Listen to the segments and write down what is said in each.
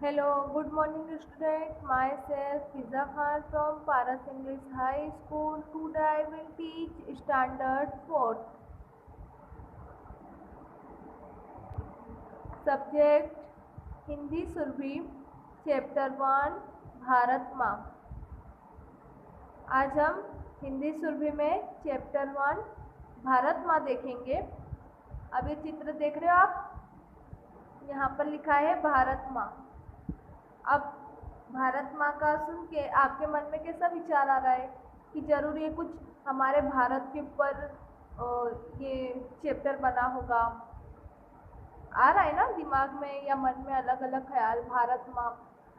Hello, good morning student. Myself Fiza Khan from Paras English High School. Today I will teach standard 4th. Subject Hindi Surabhi chapter 1 Bharat माँ। आज हम हिंदी सुरभि में chapter 1 Bharat माँ देखेंगे। अब ये चित्र देख रहे हो आप, यहाँ पर लिखा है भारत माँ। अब भारत माँ का सुन के आपके मन में कैसा विचार आ रहा है कि जरूर ये कुछ हमारे भारत के ऊपर ये चैप्टर बना होगा। आ रहा है ना दिमाग में या मन में अलग अलग ख्याल भारत माँ।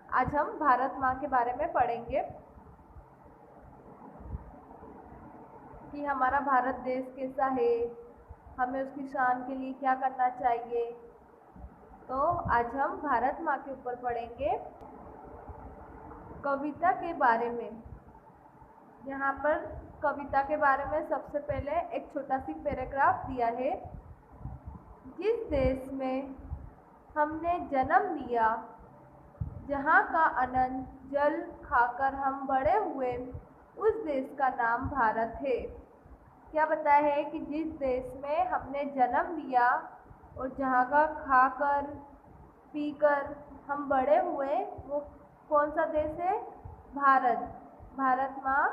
आज हम भारत माँ के बारे में पढ़ेंगे कि हमारा भारत देश कैसा है, हमें उसकी शान के लिए क्या करना चाहिए। तो आज हम भारत माँ के ऊपर पढ़ेंगे कविता के बारे में। यहाँ पर कविता के बारे में सबसे पहले एक छोटा सी पैराग्राफ दिया है। जिस देश में हमने जन्म लिया, जहाँ का अनंत जल खाकर हम बड़े हुए, उस देश का नाम भारत है। क्या बताया है कि जिस देश में हमने जन्म लिया और जहाँ का खाकर पीकर हम बड़े हुए, वो कौन सा देश है? भारत। भारत माँ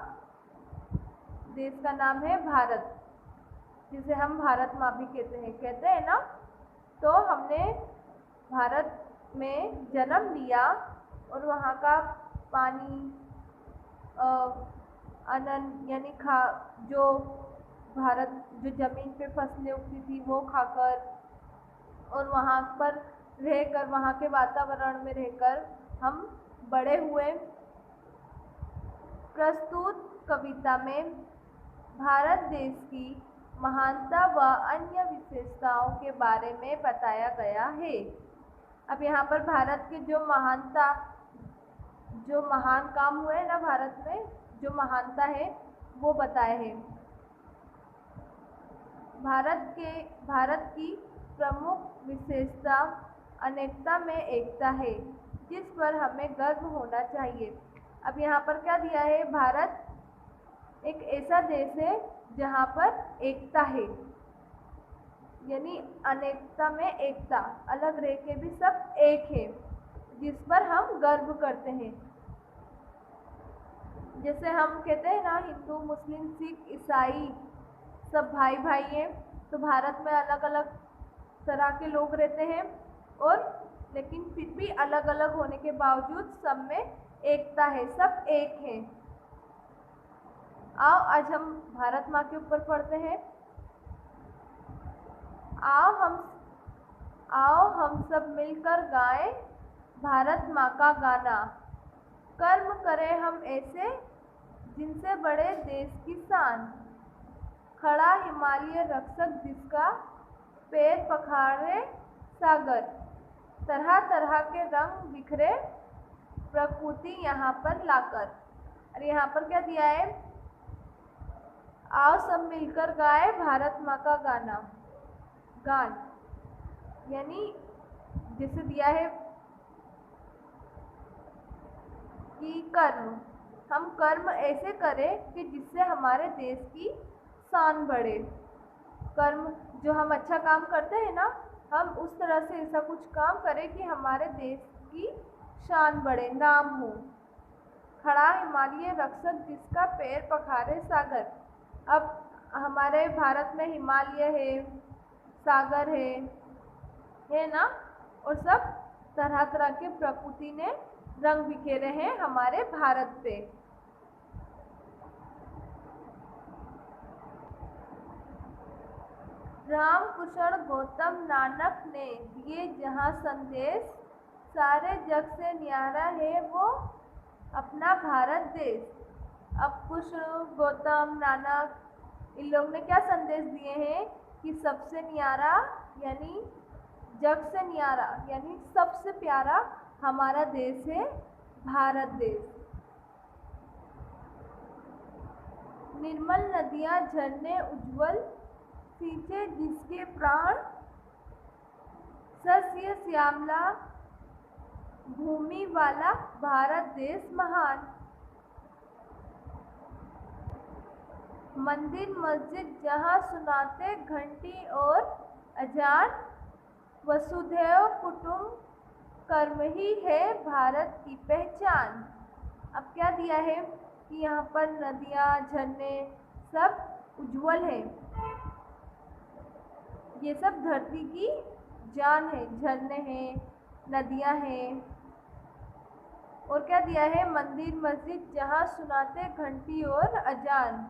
देश का नाम है भारत, जिसे हम भारत माँ भी कहते हैं ना। तो हमने भारत में जन्म लिया और वहाँ का पानी अन्न यानी जो जमीन पे फसलें उगती थी वो खाकर, और वहाँ पर रहकर, वहाँ के वातावरण में रहकर हम बड़े हुए। प्रस्तुत कविता में भारत देश की महानता व अन्य विशेषताओं के बारे में बताया गया है। अब यहाँ पर भारत के जो महान काम हुए ना, भारत में जो महानता है वो बताए हैं। भारत की प्रमुख विशेषता अनेकता में एकता है, जिस पर हमें गर्व होना चाहिए। अब यहाँ पर क्या दिया है? भारत एक ऐसा देश है जहाँ पर एकता है, यानी अनेकता में एकता, अलग रह के भी सब एक है, जिस पर हम गर्व करते हैं। जैसे हम कहते हैं ना, हिंदू मुस्लिम सिख ईसाई सब भाई भाई हैं। तो भारत में अलग अलग तरह के लोग रहते हैं, और लेकिन फिर भी अलग अलग होने के बावजूद सब में एकता है, सब एक है। आओ आज हम भारत माँ के ऊपर पढ़ते हैं। आओ हम सब मिलकर गाएं भारत माँ का गाना। कर्म करें हम ऐसे जिनसे बड़े देश की शान। खड़ा हिमालय रक्षक जिसका, पैर पखारे सागर। तरह तरह के रंग बिखरे प्रकृति यहाँ पर लाकर। और यहाँ पर क्या दिया है? आओ सब मिलकर गाए भारत माँ का गान, यानी जैसे दिया है कि हम कर्म ऐसे करें कि जिससे हमारे देश की शान बढ़े। कर्म जो हम अच्छा काम करते हैं ना, हम उस तरह से ऐसा कुछ काम करें कि हमारे देश की शान बढ़े, नाम हो। खड़ा हिमालय रक्षक जिसका, पैर पखारे सागर। अब हमारे भारत में हिमालय है, सागर है ना, और सब तरह तरह के प्रकृति ने रंग बिखेरे हैं हमारे भारत पे। राम कुशल गौतम नानक ने दिए जहाँ संदेश, सारे जग से न्यारा है वो अपना भारत देश। अब कुछ गौतम नानक इन लोग ने क्या संदेश दिए हैं कि सबसे न्यारा यानी जग से न्यारा यानी सबसे प्यारा हमारा देश है भारत देश। निर्मल नदियाँ झरने उज्जवल सींचे जिसके प्राण, सस्य श्यामला भूमि वाला भारत देश महान। मंदिर मस्जिद जहाँ सुनाते घंटी और अजान, वसुधैव कुटुंबकम ही है भारत की पहचान। अब क्या दिया है कि यहाँ पर नदियाँ, झरने सब उज्जवल है। ये सब धरती की जान है। झरने हैं, नदियाँ हैं। और क्या दिया है? मंदिर मस्जिद जहाँ सुनाते घंटी और अजान।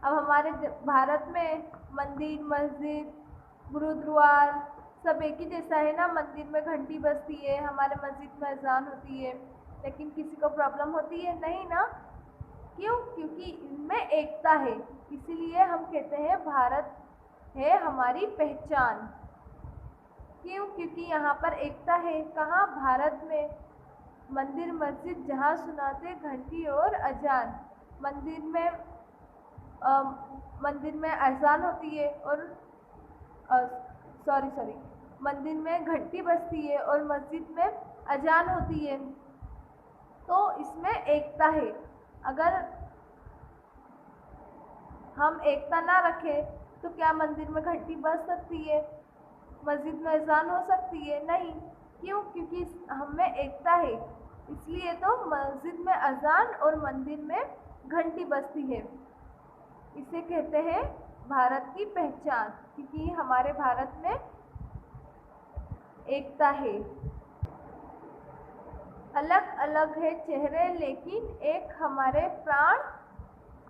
अब हमारे भारत में मंदिर, मस्जिद, गुरुद्वार सब एक ही जैसा है ना। मंदिर में घंटी बजती है, हमारे मस्जिद में अजान होती है, लेकिन किसी को प्रॉब्लम होती है? नहीं ना। क्यों? क्योंकि इनमें एकता है। इसीलिए हम कहते हैं भारत है हमारी पहचान। क्यों? क्योंकि यहाँ पर एकता है। कहाँ? भारत में। मंदिर मस्जिद जहाँ सुनाते घंटी और अजान। मंदिर में अजान होती है और मंदिर में घंटी बजती है और मस्जिद में अजान होती है। तो इसमें एकता है। अगर हम एकता ना रखें तो क्या मंदिर में घंटी बज सकती है? मस्जिद में अजान हो सकती है? नहीं। क्यों? क्योंकि हम में एकता है। इसलिए तो मस्जिद में अजान और मंदिर में घंटी बजती है। इसे कहते हैं भारत की पहचान, क्योंकि हमारे भारत में एकता है। अलग अलग है चेहरे लेकिन एक हमारे प्राण,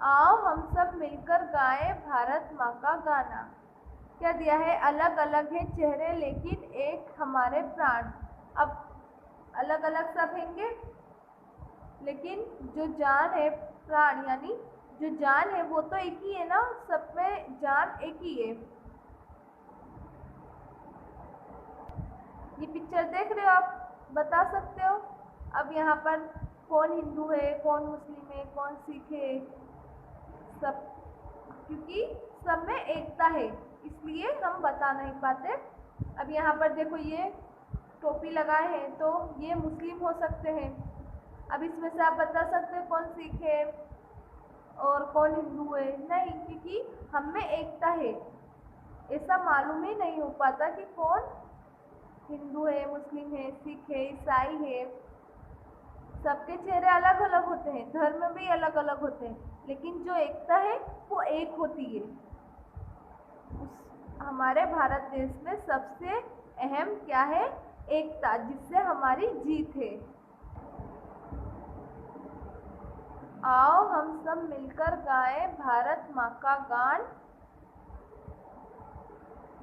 आओ हम सब मिलकर गाएं भारत माँ का गाना। क्या दिया है? अलग अलग है चेहरे लेकिन एक हमारे प्राण। अब अलग अलग सब हैंगे, लेकिन जो जान है, प्राण यानी जो जान है वो तो एक ही है ना। सब में जान एक ही है। ये पिक्चर देख रहे हो आप? बता सकते हो? अब यहाँ पर कौन हिंदू है, कौन मुस्लिम है, कौन सिख है? सब, क्योंकि सब में एकता है इसलिए हम बता नहीं पाते। अब यहाँ पर देखो, ये टोपी लगाए हैं तो ये मुस्लिम हो सकते हैं। अब इसमें से आप बता सकते हो कौन सिख है और कौन हिंदू है? नहीं, क्योंकि हम में एकता है। ऐसा मालूम ही नहीं हो पाता कि कौन हिंदू है, मुस्लिम है, सिख है, ईसाई है। सबके चेहरे अलग अलग होते हैं, धर्म भी अलग अलग होते हैं, लेकिन जो एकता है वो एक होती है। हमारे भारत देश में सबसे अहम क्या है? एकता, जिससे हमारी जीत है। आओ हम सब मिलकर गाएं भारत माँ का गान,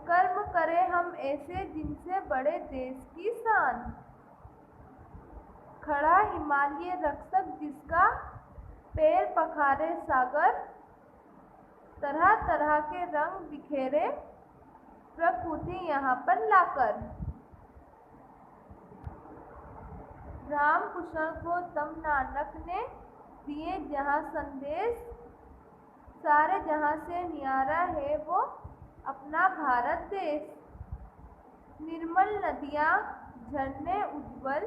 कर्म करें हम ऐसे जिनसे बड़े देश की शान। खड़ा हिमालय रक्षक जिसका पैर पखारे सागर, तरह तरह के रंग बिखेरे प्रकृति यहाँ पर लाकर। राम कुशल को तम नानक ने दिए जहाँ संदेश, सारे जहाँ से न्यारा है वो अपना भारत देश। निर्मल नदियाँ, झरने उज्ज्वल,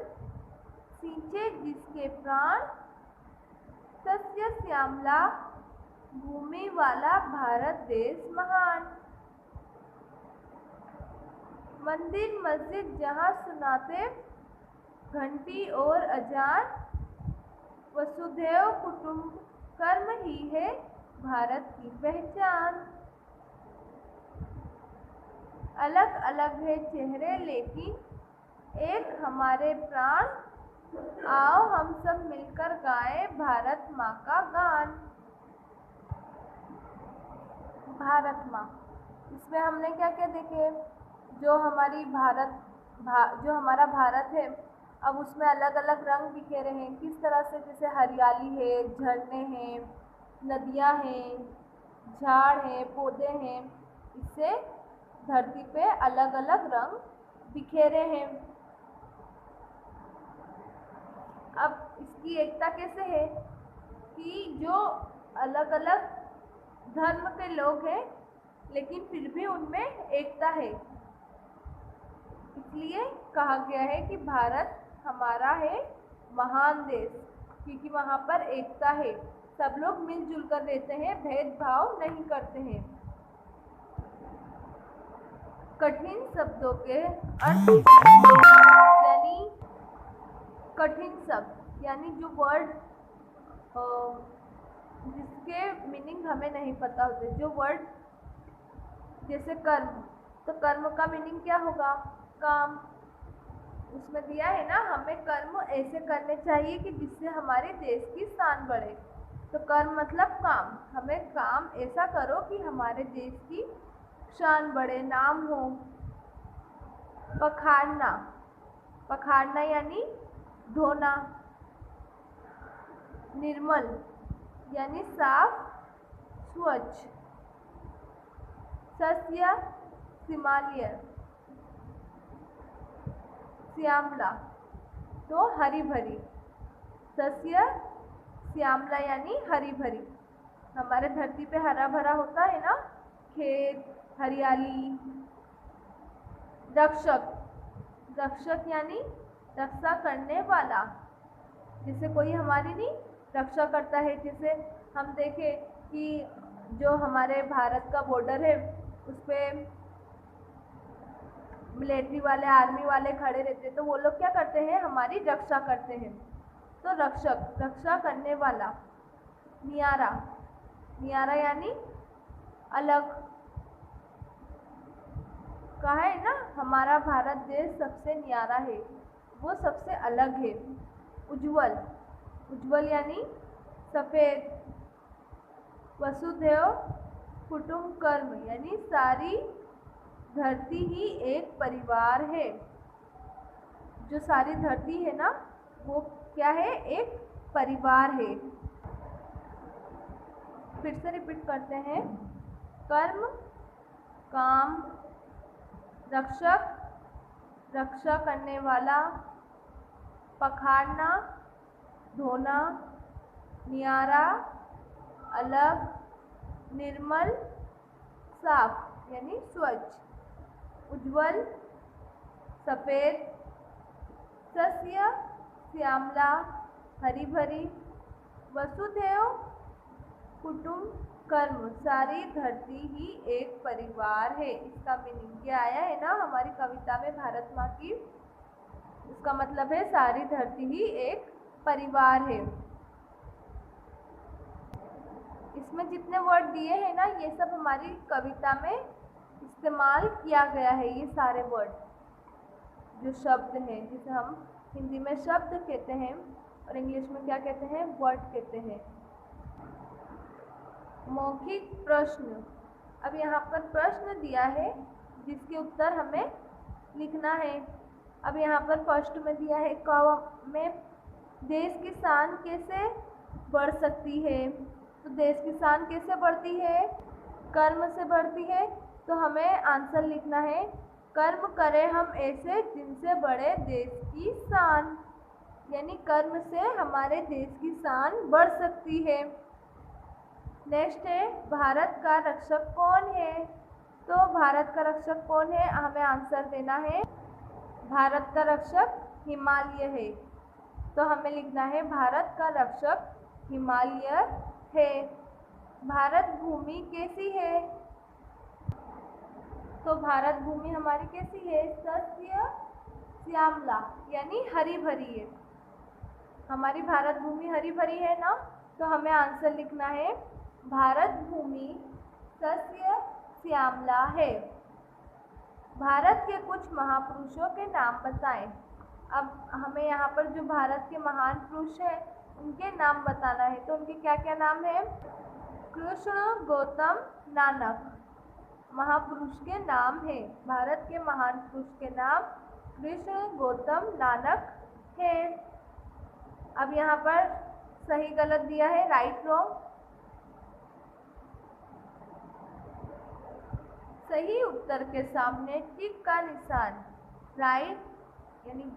सींचे जिसके प्राण, सस्य श्यामला भूमि वाला भारत देश महान। मंदिर मस्जिद जहाँ सुनाते घंटी और अजान, वसुधैव कुटुंबकम ही है भारत की पहचान। अलग अलग है चेहरे लेकिन एक हमारे प्राण, आओ हम सब मिलकर गाएं भारत माँ का गान। भारत माँ, इसमें हमने क्या क्या देखे? जो हमारा भारत है, अब उसमें अलग अलग रंग बिखेरे हैं। किस तरह से? जैसे हरियाली है, झरने हैं, नदियाँ हैं, झाड़ हैं, पौधे हैं। इससे धरती पे अलग अलग रंग बिखेरे हैं। अब इसकी एकता कैसे है कि जो अलग अलग धर्म के लोग हैं लेकिन फिर भी उनमें एकता है। इसलिए कहा गया है कि भारत हमारा है महान देश, क्योंकि वहाँ पर एकता है, सब लोग मिलजुल कर रहते हैं, भेदभाव नहीं करते हैं। कठिन शब्दों के अर्थ यानी कठिन शब्द यानी जो वर्ड जिसके मीनिंग हमें नहीं पता होते, जो वर्ड जैसे कर्म, तो कर्म का मीनिंग क्या होगा? काम। उसमें दिया है ना, हमें कर्म ऐसे करने चाहिए कि जिससे हमारे देश की शान बढ़े। तो कर्म मतलब काम, हमें काम ऐसा करो कि हमारे देश की शान बढ़े, नाम हो। पखारना, पखारना यानी धोना। निर्मल यानी साफ, स्वच्छ। सस्य हिमालय, श्यामला तो हरी भरी। सस्य श्यामला यानी हरी भरी। हमारे धरती पे हरा भरा होता है ना, खेत, हरियाली। रक्षक, रक्षक यानी रक्षा करने वाला, जैसे कोई हमारी नहीं रक्षा करता है। जैसे हम देखें कि जो हमारे भारत का बॉर्डर है उस पर मिलिट्री वाले, आर्मी वाले खड़े रहते हैं, तो वो लोग क्या करते हैं? हमारी रक्षा करते हैं। तो रक्षक, रक्षा करने वाला। नियारा, नियारा यानी अलग। कहा है ना, हमारा भारत देश सबसे न्यारा है, वो सबसे अलग है। उज्जवल, उज्जवल यानी सफ़ेद। वसुधैव कुटुम्बकम यानी सारी धरती ही एक परिवार है। जो सारी धरती है ना, वो क्या है? एक परिवार है। फिर से रिपीट करते हैं। कर्म, काम। रक्षक, रक्षा करने वाला। पखारना, धोना। नियारा, अलग। निर्मल, साफ यानी स्वच्छ। उज्जवल, सफ़ेद। सस्य, श्यामला, हरी भरी। वसुधैव कुटुम्बकम, सारी धरती ही एक परिवार है। इसका मीनिंग ये आया है ना हमारी कविता में भारत माँ की। इसका मतलब है सारी धरती ही एक परिवार है। इसमें जितने वर्ड दिए हैं ना, ये सब हमारी कविता में इस्तेमाल किया गया है। ये सारे वर्ड जो शब्द हैं, जिसे हम हिंदी में शब्द कहते हैं और इंग्लिश में क्या कहते हैं? वर्ड कहते हैं। मौखिक प्रश्न। अब यहाँ पर प्रश्न दिया है जिसके उत्तर हमें लिखना है। अब यहाँ पर फर्स्ट में दिया है, क में देश की शान कैसे बढ़ सकती है? तो देश की शान कैसे बढ़ती है? कर्म से बढ़ती है। तो हमें आंसर लिखना है, कर्म करें हम ऐसे जिनसे बढ़े देश की शान, यानी कर्म से हमारे देश की शान बढ़ सकती है। नेक्स्ट है, भारत का रक्षक कौन है? तो भारत का रक्षक कौन है? हमें आंसर देना है, भारत का रक्षक हिमालय है। तो हमें लिखना है, भारत का रक्षक हिमालय है। भारत भूमि कैसी है? तो भारत भूमि हमारी कैसी है? सस्य श्यामला यानी हरी भरी है। हमारी भारत भूमि हरी भरी है ना, तो हमें आंसर लिखना है, भारत भूमि सस्य श्यामला है। भारत के कुछ महापुरुषों के नाम बताएं। अब हमें यहाँ पर जो भारत के महान पुरुष हैं उनके नाम बताना है। तो उनके क्या क्या नाम है? कृष्ण, गौतम, नानक महापुरुष के नाम है। भारत के महान पुरुष के नाम कृष्ण, गौतम, नानक है। अब यहाँ पर सही गलत दिया है, राइट रॉन्ग। सही उत्तर के सामने टिक का निशान राइट यानी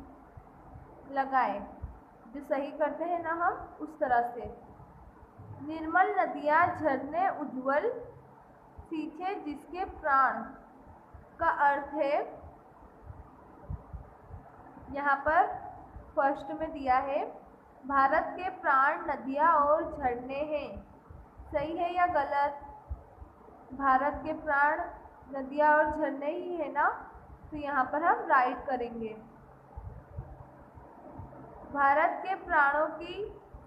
लगाएं। जो सही करते हैं ना हम, उस तरह से। निर्मल नदियाँ, झरने, उज्जवल सींचे जिसके प्राण का अर्थ है यहाँ पर फर्स्ट में दिया है भारत के प्राण नदियाँ और झरने हैं। सही है या गलत? भारत के प्राण नदियाँ और झरने ही है ना, तो यहाँ पर हम राइट करेंगे। भारत के प्राणों की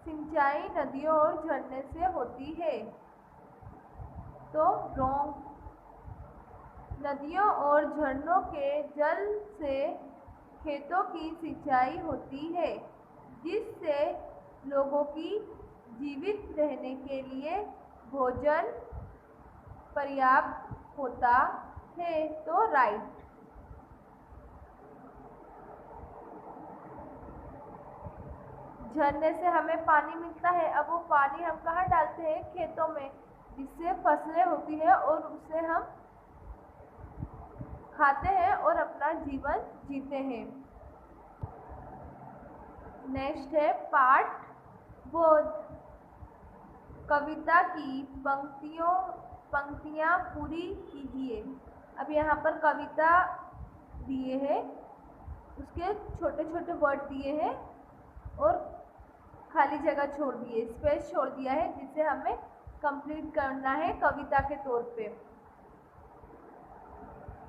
सिंचाई नदियों और झरने से होती है, तो रॉन्ग। नदियों और झरनों के जल से खेतों की सिंचाई होती है, जिससे लोगों की जीवित रहने के लिए भोजन पर्याप्त होता है, तो राइट। झरने से हमें पानी मिलता है, अब वो पानी हम कहाँ डालते हैं? खेतों में, जिससे फसलें होती है और उसे हम खाते हैं और अपना जीवन जीते हैं। नेक्स्ट है पाठ बोध। कविता की पंक्तियाँ पूरी कीजिए। अब यहाँ पर कविता दिए हैं, उसके छोटे छोटे वर्ड दिए हैं और खाली जगह छोड़ दिए, स्पेस छोड़ दिया है, जिसे हमें कंप्लीट करना है कविता के तौर पे।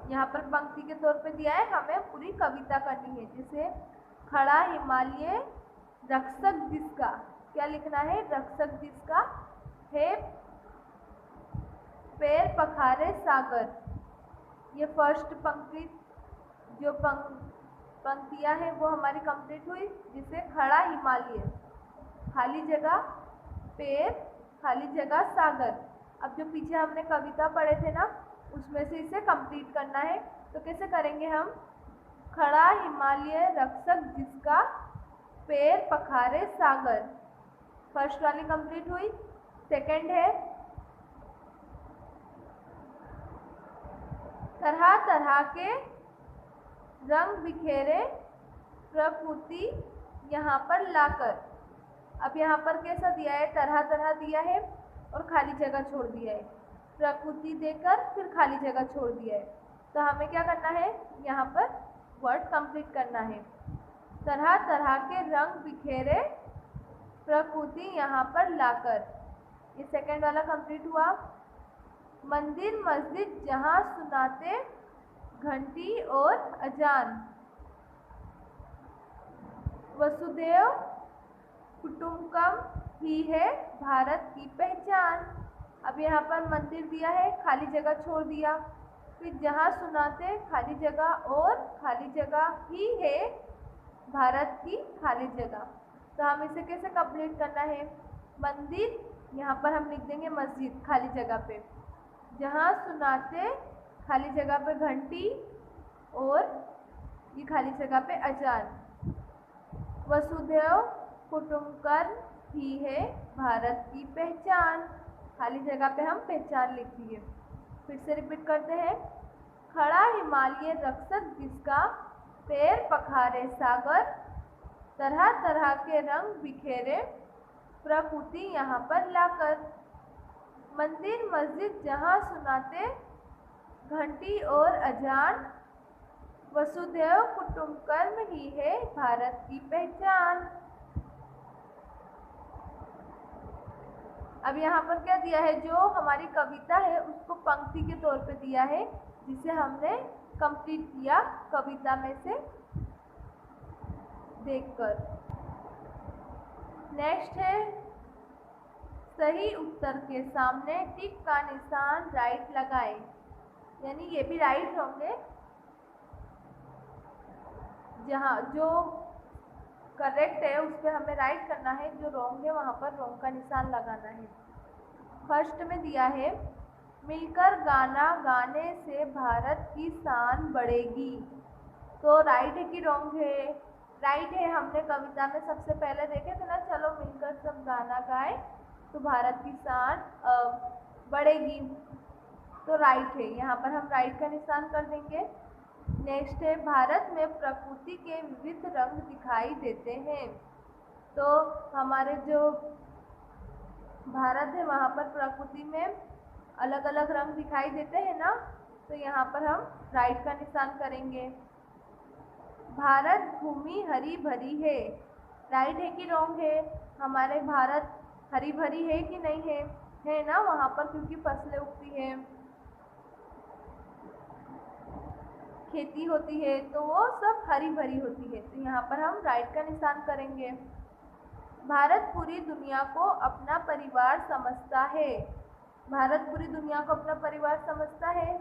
यहाँ पर पंक्ति के तौर पे दिया है, हमें पूरी कविता करनी है। जैसे खड़ा हिमालय रक्षक जिसका, क्या लिखना है? रक्षक जिसका है पैर पखारे सागर। ये फर्स्ट पंक्ति जो पंक्तियाँ हैं वो हमारी कंप्लीट हुई। जिसे खड़ा हिमालय, खाली जगह पैर, खाली जगह सागर। अब जो पीछे हमने कविता पढ़े थे ना, उसमें से इसे कंप्लीट करना है। तो कैसे करेंगे हम? खड़ा हिमालय रक्षक जिसका पैर पखारे सागर, फर्स्ट वाली कंप्लीट हुई। सेकंड है तरह तरह के रंग बिखेरे प्रकृति यहाँ पर लाकर। अब यहाँ पर कैसा दिया है? तरह तरह दिया है और खाली जगह छोड़ दिया है। प्रकृति देकर फिर खाली जगह छोड़ दिया है। तो हमें क्या करना है? यहाँ पर वर्ड कंप्लीट करना है। तरह तरह के रंग बिखेरे प्रकृति यहाँ पर लाकर, ये सेकंड वाला कंप्लीट हुआ। मंदिर मस्जिद जहाँ सुनाते घंटी और अजान, वसुदेव कुटुंबकम ही है भारत की पहचान। अब यहाँ पर मंदिर दिया है, खाली जगह छोड़ दिया, फिर जहाँ सुनाते खाली जगह और खाली जगह ही है भारत की खाली जगह। तो हम इसे कैसे कंप्लीट करना है? मंदिर, यहाँ पर हम लिख देंगे मस्जिद खाली जगह पे, जहाँ सुनाते खाली जगह पे घंटी और ये खाली जगह पे अजान, वसुधैव कुटुंबकम ही है भारत की पहचान, खाली जगह पे हम पहचान लिख दिए। फिर से रिपीट करते हैं। खड़ा हिमालय रक्षक जिसका पैर पखारे सागर, तरह तरह के रंग बिखेरे प्रकृति यहाँ पर लाकर। मंदिर मस्जिद जहाँ सुनाते घंटी और अजान, वसुधैव कुटुंबकम ही है भारत की पहचान। अब यहाँ पर क्या दिया है? जो हमारी कविता है उसको पंक्ति के तौर पे दिया है, जिसे हमने कंप्लीट किया कविता में से देखकर। नेक्स्ट है सही उत्तर के सामने टिक का निशान राइट लगाएं, यानी ये भी राइट होंगे। जहाँ जो करेक्ट है उस पर हमें राइट करना है, जो रॉन्ग है वहाँ पर रॉन्ग का निशान लगाना है। फर्स्ट में दिया है मिलकर गाना गाने से भारत की शान बढ़ेगी, तो राइट है कि रॉन्ग है? राइट है। हमने कविता में सबसे पहले देखे थे ना, चलो मिलकर सब गाना गाए तो भारत की शान बढ़ेगी, तो राइट है। यहाँ पर हम राइट का निशान कर देंगे। नेक्स्ट है भारत में प्रकृति के विविध रंग दिखाई देते हैं, तो हमारे जो भारत है वहाँ पर प्रकृति में अलग अलग रंग दिखाई देते हैं ना, तो यहाँ पर हम राइट का निशान करेंगे। भारत भूमि हरी भरी है। राइट है कि रॉन्ग है? हमारे भारत हरी भरी है कि नहीं है? है ना, वहाँ पर क्योंकि फसलें उगती है, खेती होती है, तो वो सब हरी भरी होती है। तो यहाँ पर हम राइट का निशान करेंगे। भारत पूरी दुनिया को अपना परिवार समझता है। भारत पूरी दुनिया को अपना परिवार समझता है।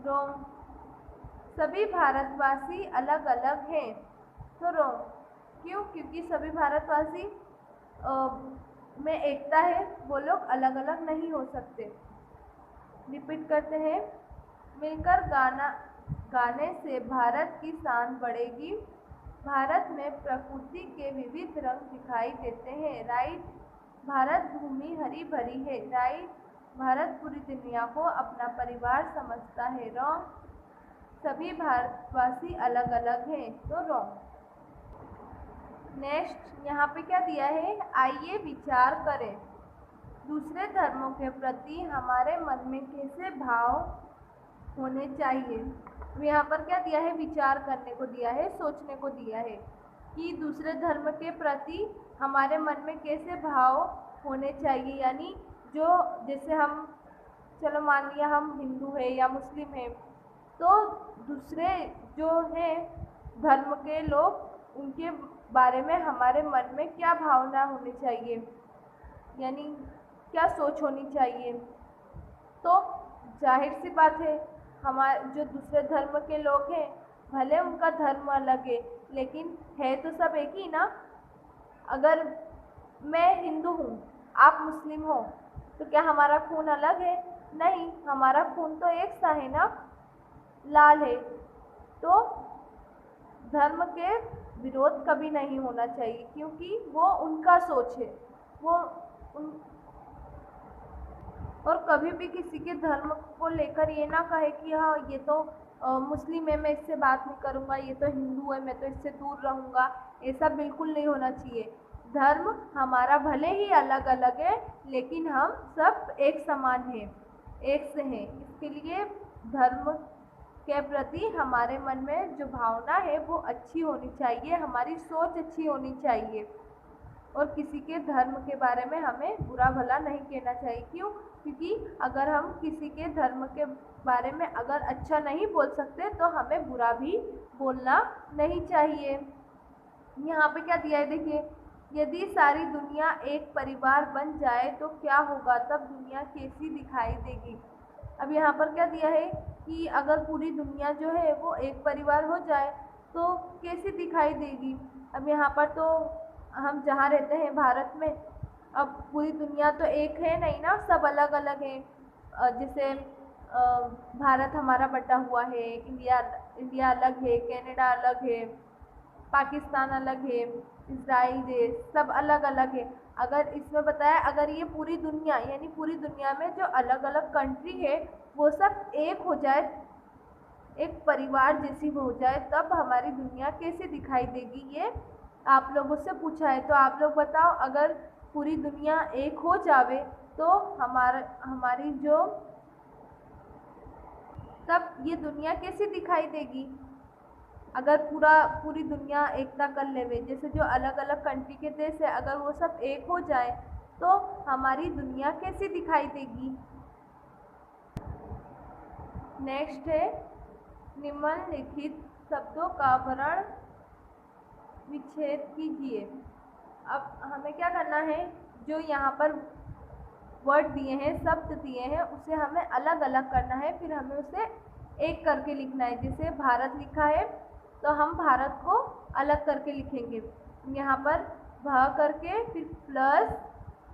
रॉन्ग। सभी भारतवासी अलग अलग हैं। तो रॉन्ग। क्यों? क्योंकि सभी भारतवासी में एकता है, वो लोग अलग अलग नहीं हो सकते। रिपीट करते हैं। मिलकर गाने से भारत की शान बढ़ेगी। भारत में प्रकृति के विविध रंग दिखाई देते हैं। राइट। भारत भूमि हरी भरी है। राइट। भारत पूरी दुनिया को अपना परिवार समझता है। रॉन्ग। सभी भारतवासी अलग अलग हैं। तो रॉन्ग। नेक्स्ट यहाँ पे क्या दिया है? आइए विचार करें। दूसरे धर्मों के प्रति हमारे मन में कैसे भाव होने चाहिए। तो यहाँ पर क्या दिया है? विचार करने को दिया है, सोचने को दिया है कि दूसरे धर्म के प्रति हमारे मन में कैसे भाव होने चाहिए। यानी जो जैसे हम, चलो मान लिया हम हिंदू है या मुस्लिम है, तो दूसरे जो है धर्म के लोग, उनके बारे में हमारे मन में क्या भावना होनी चाहिए, यानी क्या सोच होनी चाहिए। तो जाहिर सी बात है, हमारे जो दूसरे धर्म के लोग हैं, भले उनका धर्म अलग है, लेकिन है तो सब एक ही ना। अगर मैं हिंदू हूँ, आप मुस्लिम हो, तो क्या हमारा खून अलग है? नहीं, हमारा खून तो एक सा है ना, लाल है। तो धर्म के विरोध कभी नहीं होना चाहिए, क्योंकि वो उनका सोच है, वो और कभी भी किसी के धर्म को लेकर ये ना कहे कि हाँ ये तो मुस्लिम है, मैं इससे बात नहीं करूँगा, ये तो हिंदू है, मैं तो इससे दूर रहूँगा। ऐसा बिल्कुल नहीं होना चाहिए। धर्म हमारा भले ही अलग अलग है, लेकिन हम सब एक समान हैं, एक से हैं। इसके लिए धर्म के प्रति हमारे मन में जो भावना है वो अच्छी होनी चाहिए, हमारी सोच अच्छी होनी चाहिए, और किसी के धर्म के बारे में हमें बुरा भला नहीं कहना चाहिए। क्यों? क्योंकि अगर हम किसी के धर्म के बारे में अगर अच्छा नहीं बोल सकते, तो हमें बुरा भी बोलना नहीं चाहिए। यहाँ पे क्या दिया है देखिए, यदि सारी दुनिया एक परिवार बन जाए तो क्या होगा, तब दुनिया कैसी दिखाई देगी। अब यहाँ पर क्या दिया है कि अगर पूरी दुनिया जो है वो एक परिवार हो जाए तो कैसी दिखाई देगी। अब यहाँ पर तो हम जहाँ रहते हैं भारत में, अब पूरी दुनिया तो एक है नहीं ना, सब अलग अलग है। जैसे भारत हमारा बटा हुआ है, इंडिया अलग है, कनाडा अलग है, पाकिस्तान अलग है, इजराइल देश, सब अलग अलग है। अगर इसमें बताया, अगर ये पूरी दुनिया, यानी पूरी दुनिया में जो अलग अलग कंट्री है वो सब एक हो जाए, एक परिवार जैसी हो जाए, तब हमारी दुनिया कैसे दिखाई देगी, ये आप लोगों से पूछा है। तो आप लोग बताओ, अगर पूरी दुनिया एक हो जावे तो हमारी जो, तब ये दुनिया कैसी दिखाई देगी। अगर पूरी दुनिया एकता कर लेवे, जैसे जो अलग अलग कंट्री के देश है, अगर वो सब एक हो जाए तो हमारी दुनिया कैसी दिखाई देगी। नेक्स्ट है, निम्नलिखित शब्दों का वर्ण विच्छेद कीजिए। अब हमें क्या करना है, जो यहाँ पर वर्ड दिए हैं, शब्द दिए हैं, उसे हमें अलग अलग करना है, फिर हमें उसे एक करके लिखना है। जैसे भारत लिखा है तो हम भारत को अलग करके लिखेंगे, यहाँ पर भ करके, फिर प्लस